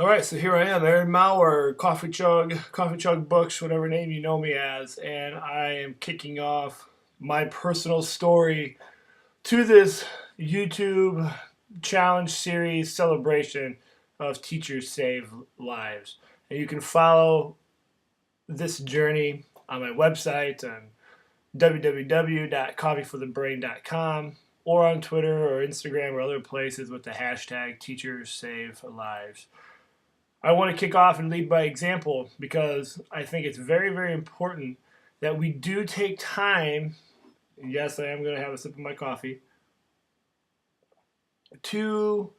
All right, so here I am, Aaron Maurer, Coffee Chug Books, whatever name you know me as, and I am kicking off my personal story to this YouTube challenge series celebration of Teachers Save Lives. And you can follow this journey on my website on www.coffeeforthebrain.com or on Twitter or Instagram or other places with the hashtag Teachers Save Lives. I want to kick off and lead by example because I think it's very, very important that we do take time. Yes, I am going to have a sip of my coffee to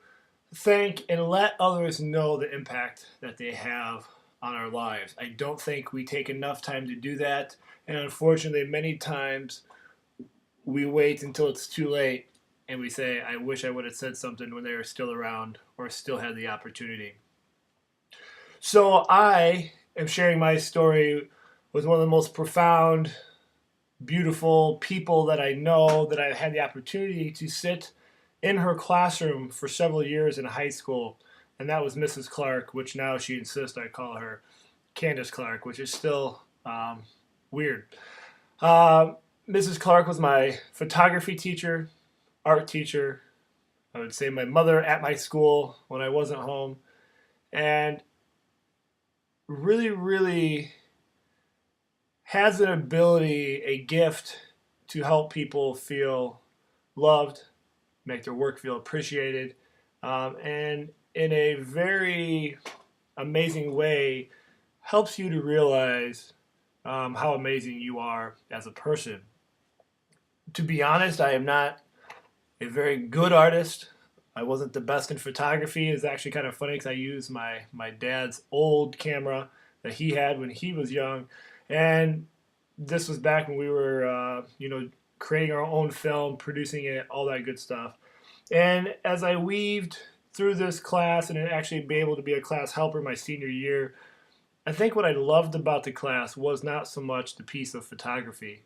thank and let others know the impact that they have on our lives. I don't think we take enough time to do that, and unfortunately, many times we wait until it's too late and we say, I wish I would have said something when they were still around or still had the opportunity. So I am sharing my story with one of the most profound, beautiful people that I know, that I had the opportunity to sit in her classroom for several years in high school, and that was Mrs. Clarke, which now she insists I call her Candace Clarke, which is still weird. Mrs. Clarke was my photography teacher, art teacher. I would say my mother at my school when I wasn't home, and really, really has an ability, a gift to help people feel loved, make their work feel appreciated, and in a very amazing way helps you to realize how amazing you are as a person. To be honest, I am not a very good artist. I wasn't the best in photography. It's actually kind of funny because I used my dad's old camera that he had when he was young, and this was back when we were creating our own film, producing it, all that good stuff. And as I weaved through this class and actually be able to be a class helper my senior year, I think what I loved about the class was not so much the piece of photography,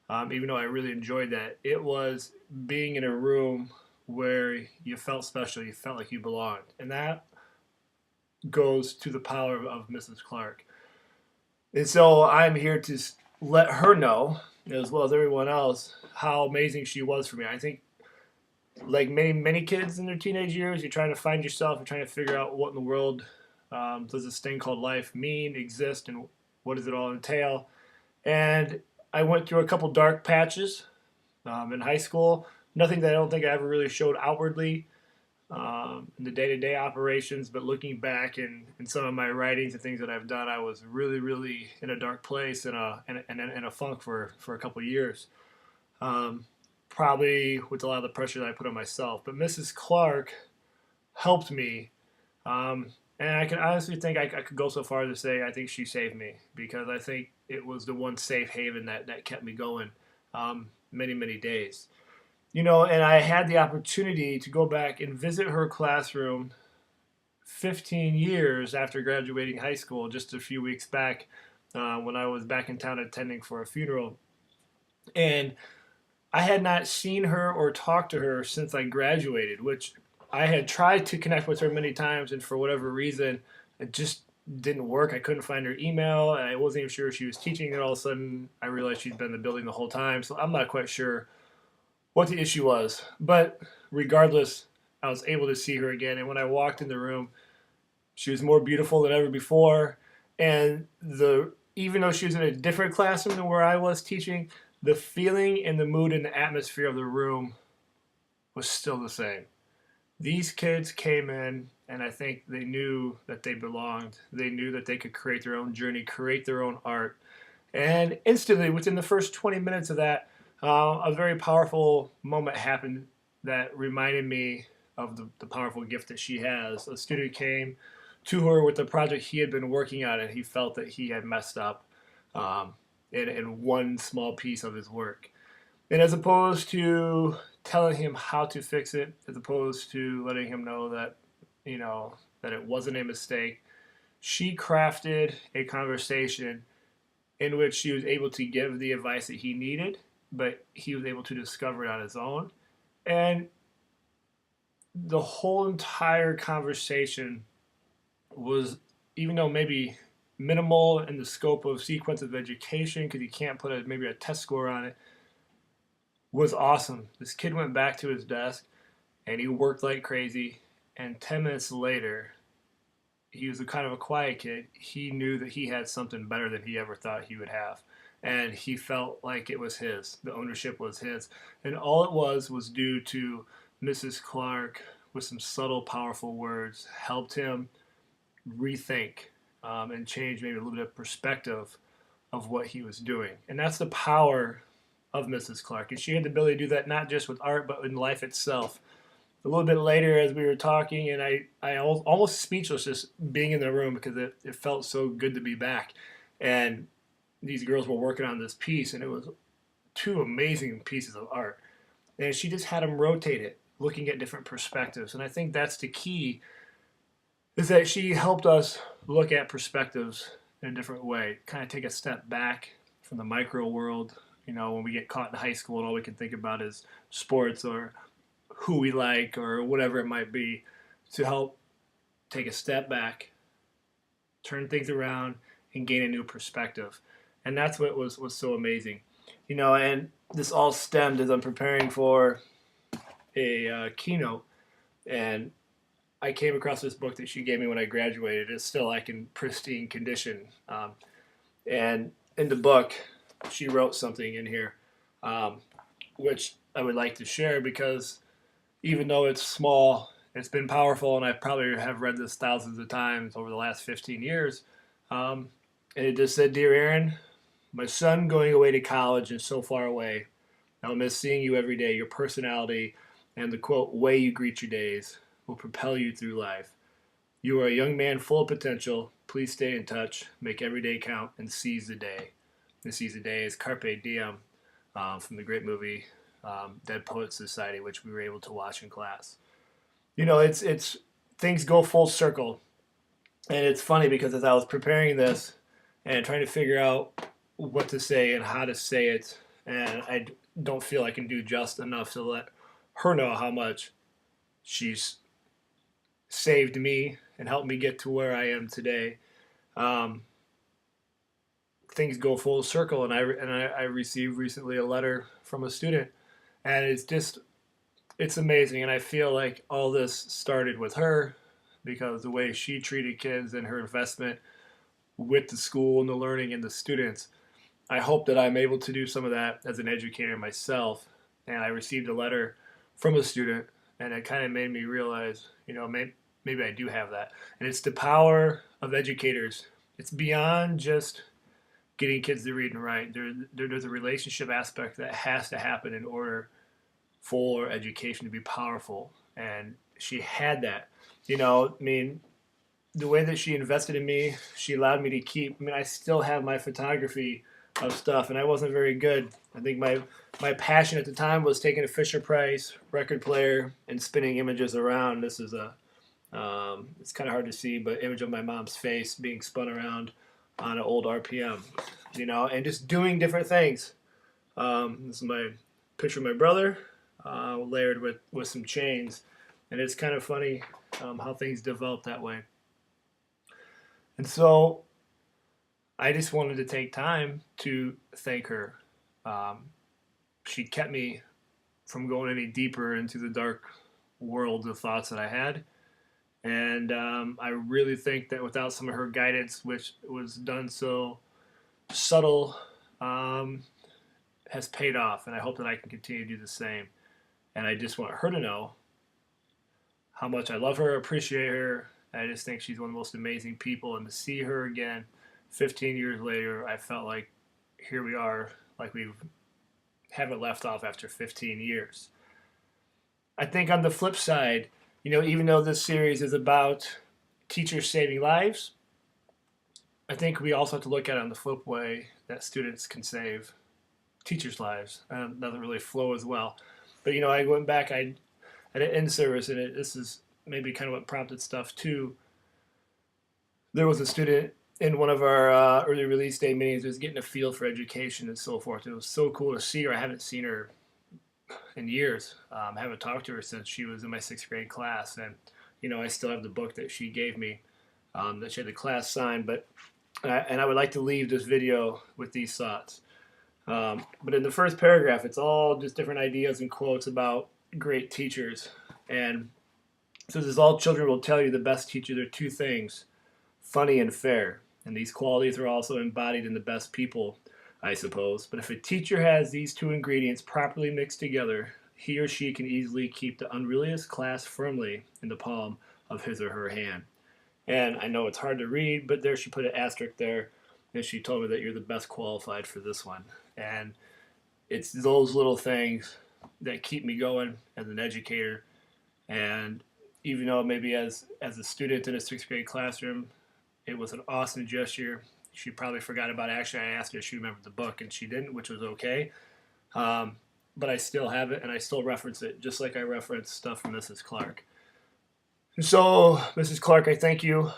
even though I really enjoyed that. It was being in a room where you felt special, you felt like you belonged. And that goes to the power of Mrs. Clarke. And so I'm here to let her know, as well as everyone else, how amazing she was for me. I think, like many kids in their teenage years, you're trying to find yourself, you're trying to figure out what in the world does this thing called life mean, exist, and what does it all entail. And I went through a couple dark patches in high school. Nothing that I don't think I ever really showed outwardly in the day-to-day operations, but looking back in some of my writings and things that I've done, I was really, really in a dark place and in a funk for a couple of years. Probably with a lot of the pressure that I put on myself. But Mrs. Clarke helped me, and I can honestly think I could go so far as to say I think she saved me because I think it was the one safe haven that kept me going many, many days. And I had the opportunity to go back and visit her classroom 15 years after graduating high school, just a few weeks back when I was back in town attending for a funeral. And I had not seen her or talked to her since I graduated, which I had tried to connect with her many times, and for whatever reason, it just didn't work. I couldn't find her email, and I wasn't even sure if she was teaching, and all of a sudden, I realized she'd been in the building the whole time, so I'm not quite sure what the issue was. But regardless, I was able to see her again, and when I walked in the room, she was more beautiful than ever before, and even though she was in a different classroom than where I was teaching, the feeling and the mood and the atmosphere of the room was still the same. These kids came in, and I think they knew that they belonged. They knew that they could create their own journey, create their own art. And instantly, within the first 20 minutes of that, a very powerful moment happened that reminded me of the powerful gift that she has. A student came to her with a project he had been working on, and he felt that he had messed up in one small piece of his work. And as opposed to telling him how to fix it, as opposed to letting him know that it wasn't a mistake, she crafted a conversation in which she was able to give the advice that he needed, but he was able to discover it on his own. And the whole entire conversation was, even though maybe minimal in the scope of sequence of education, because you can't put maybe a test score on it, was awesome. This kid went back to his desk and he worked like crazy. And 10 minutes later, he was a kind of a quiet kid. He knew that he had something better than he ever thought he would have. And he felt like it was his. The ownership was his. And all it was due to Mrs. Clarke, with some subtle, powerful words, helped him rethink and change maybe a little bit of perspective of what he was doing. And that's the power of Mrs. Clarke. And she had the ability to do that not just with art, but in life itself. A little bit later, as we were talking, and I almost speechless just being in the room because it felt so good to be back. And these girls were working on this piece, and it was two amazing pieces of art. And she just had them rotate it, looking at different perspectives. And I think that's the key, is that she helped us look at perspectives in a different way, kind of take a step back from the micro world. You know, when we get caught in high school and all we can think about is sports or who we like or whatever it might be, to help take a step back, turn things around, and gain a new perspective. And that's what was so amazing. You know, and this all stemmed as I'm preparing for a keynote, and I came across this book that she gave me when I graduated. It's still like in pristine condition. And in the book, she wrote something in here, which I would like to share because even though it's small, it's been powerful, and I probably have read this thousands of times over the last 15 years. And it just said, "Dear Aaron, my son going away to college and so far away. I'll miss seeing you every day. Your personality and the quote way you greet your days will propel you through life. You are a young man full of potential. Please stay in touch, make every day count, and seize the day." And seize the day is Carpe Diem from the great movie Dead Poets Society, which we were able to watch in class. You know, it's things go full circle, and it's funny because as I was preparing this and trying to figure out what to say and how to say it, and I don't feel I can do just enough to let her know how much she's saved me and helped me get to where I am today. Um, Things go full circle, and I received recently a letter from a student, and it's amazing, and I feel like all this started with her because the way she treated kids and her investment with the school and the learning and the students. I hope that I'm able to do some of that as an educator myself. And I received a letter from a student, and it kind of made me realize, you know, maybe I do have that. And it's the power of educators. It's beyond just getting kids to read and write. There's a relationship aspect that has to happen in order for education to be powerful. And she had that. You know, I mean, the way that she invested in me, she allowed me to keep. I mean, I still have my photography of stuff, and I wasn't very good. I think my passion at the time was taking a Fisher Price record player and spinning images around. This is a it's kind of hard to see, but image of my mom's face being spun around on an old RPM, you know, and just doing different things. This is my picture of my brother, layered with some chains, and it's kind of funny how things develop that way. And so I just wanted to take time to thank her. Um, she kept me from going any deeper into the dark world of thoughts that I had. And I really think that without some of her guidance, which was done so subtle, um, has paid off. And I hope that I can continue to do the same. And I just want her to know how much I love her, appreciate her. I just think she's one of the most amazing people. And to see her again 15 years later, I felt like here we are, like we haven't left off after 15 years. I think on the flip side, you know, even though this series is about teachers saving lives, I think we also have to look at it on the flip way that students can save teachers' lives. And it doesn't really flow as well. But, you know, I went back, I had an in service, and this is maybe kind of what prompted stuff too. There was a student in one of our early release day meetings who was getting a feel for education and so forth. It was so cool to see her. I haven't seen her in years. I haven't talked to her since she was in my sixth grade class. And, you know, I still have the book that she gave me that she had the class sign. But and I would like to leave this video with these thoughts. But in the first paragraph, it's all just different ideas and quotes about great teachers. And it says, all children will tell you the best teachers are two things, funny and fair. And these qualities are also embodied in the best people, I suppose. But if a teacher has these two ingredients properly mixed together, he or she can easily keep the unruliest class firmly in the palm of his or her hand. And I know it's hard to read, but there she put an asterisk there, and she told me that you're the best qualified for this one. And it's those little things that keep me going as an educator. And even though maybe as a student in a sixth grade classroom, it was an awesome gesture. She probably forgot about it. Actually, I asked her if she remembered the book, and she didn't, which was okay. But I still have it, and I still reference it, just like I reference stuff from Mrs. Clarke. And so, Mrs. Clarke, I thank you.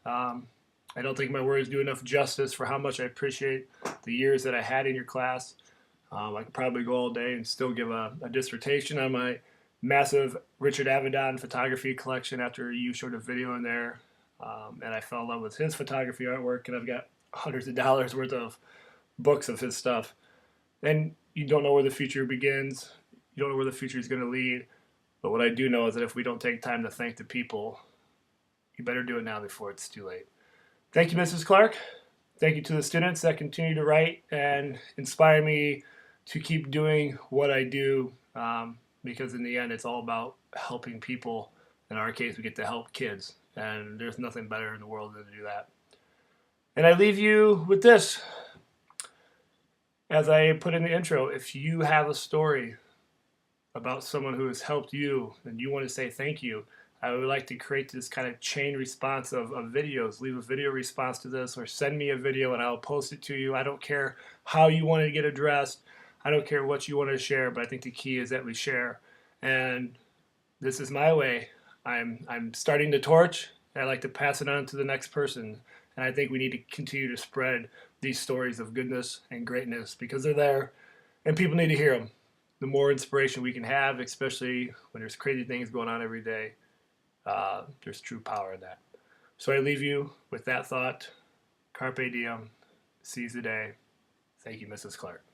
I don't think my words do enough justice for how much I appreciate the years that I had in your class. I could probably go all day and still give a dissertation on my massive Richard Avedon photography collection after you showed a video in there. And I fell in love with his photography artwork, and I've got hundreds of dollars worth of books of his stuff. And you don't know where the future begins. You don't know where the future is going to lead. But what I do know is that if we don't take time to thank the people, you better do it now before it's too late. Thank you, Mrs. Clarke. Thank you to the students that continue to write and inspire me to keep doing what I do, because in the end, it's all about helping people. In our case, we get to help kids, and there's nothing better in the world than to do that. And I leave you with this. As I put in the intro, if you have a story about someone who has helped you and you want to say thank you, I would like to create this kind of chain response of videos. Leave a video response to this, or send me a video and I'll post it to you. I don't care how you want to get addressed. I don't care what you want to share, but I think the key is that we share. And this is my way. I'm starting the torch, and I like to pass it on to the next person. And I think we need to continue to spread these stories of goodness and greatness, because they're there and people need to hear them. The more inspiration we can have, especially when there's crazy things going on every day, there's true power in that. So I leave you with that thought. Carpe diem. Seize the day. Thank you, Mrs. Clarke.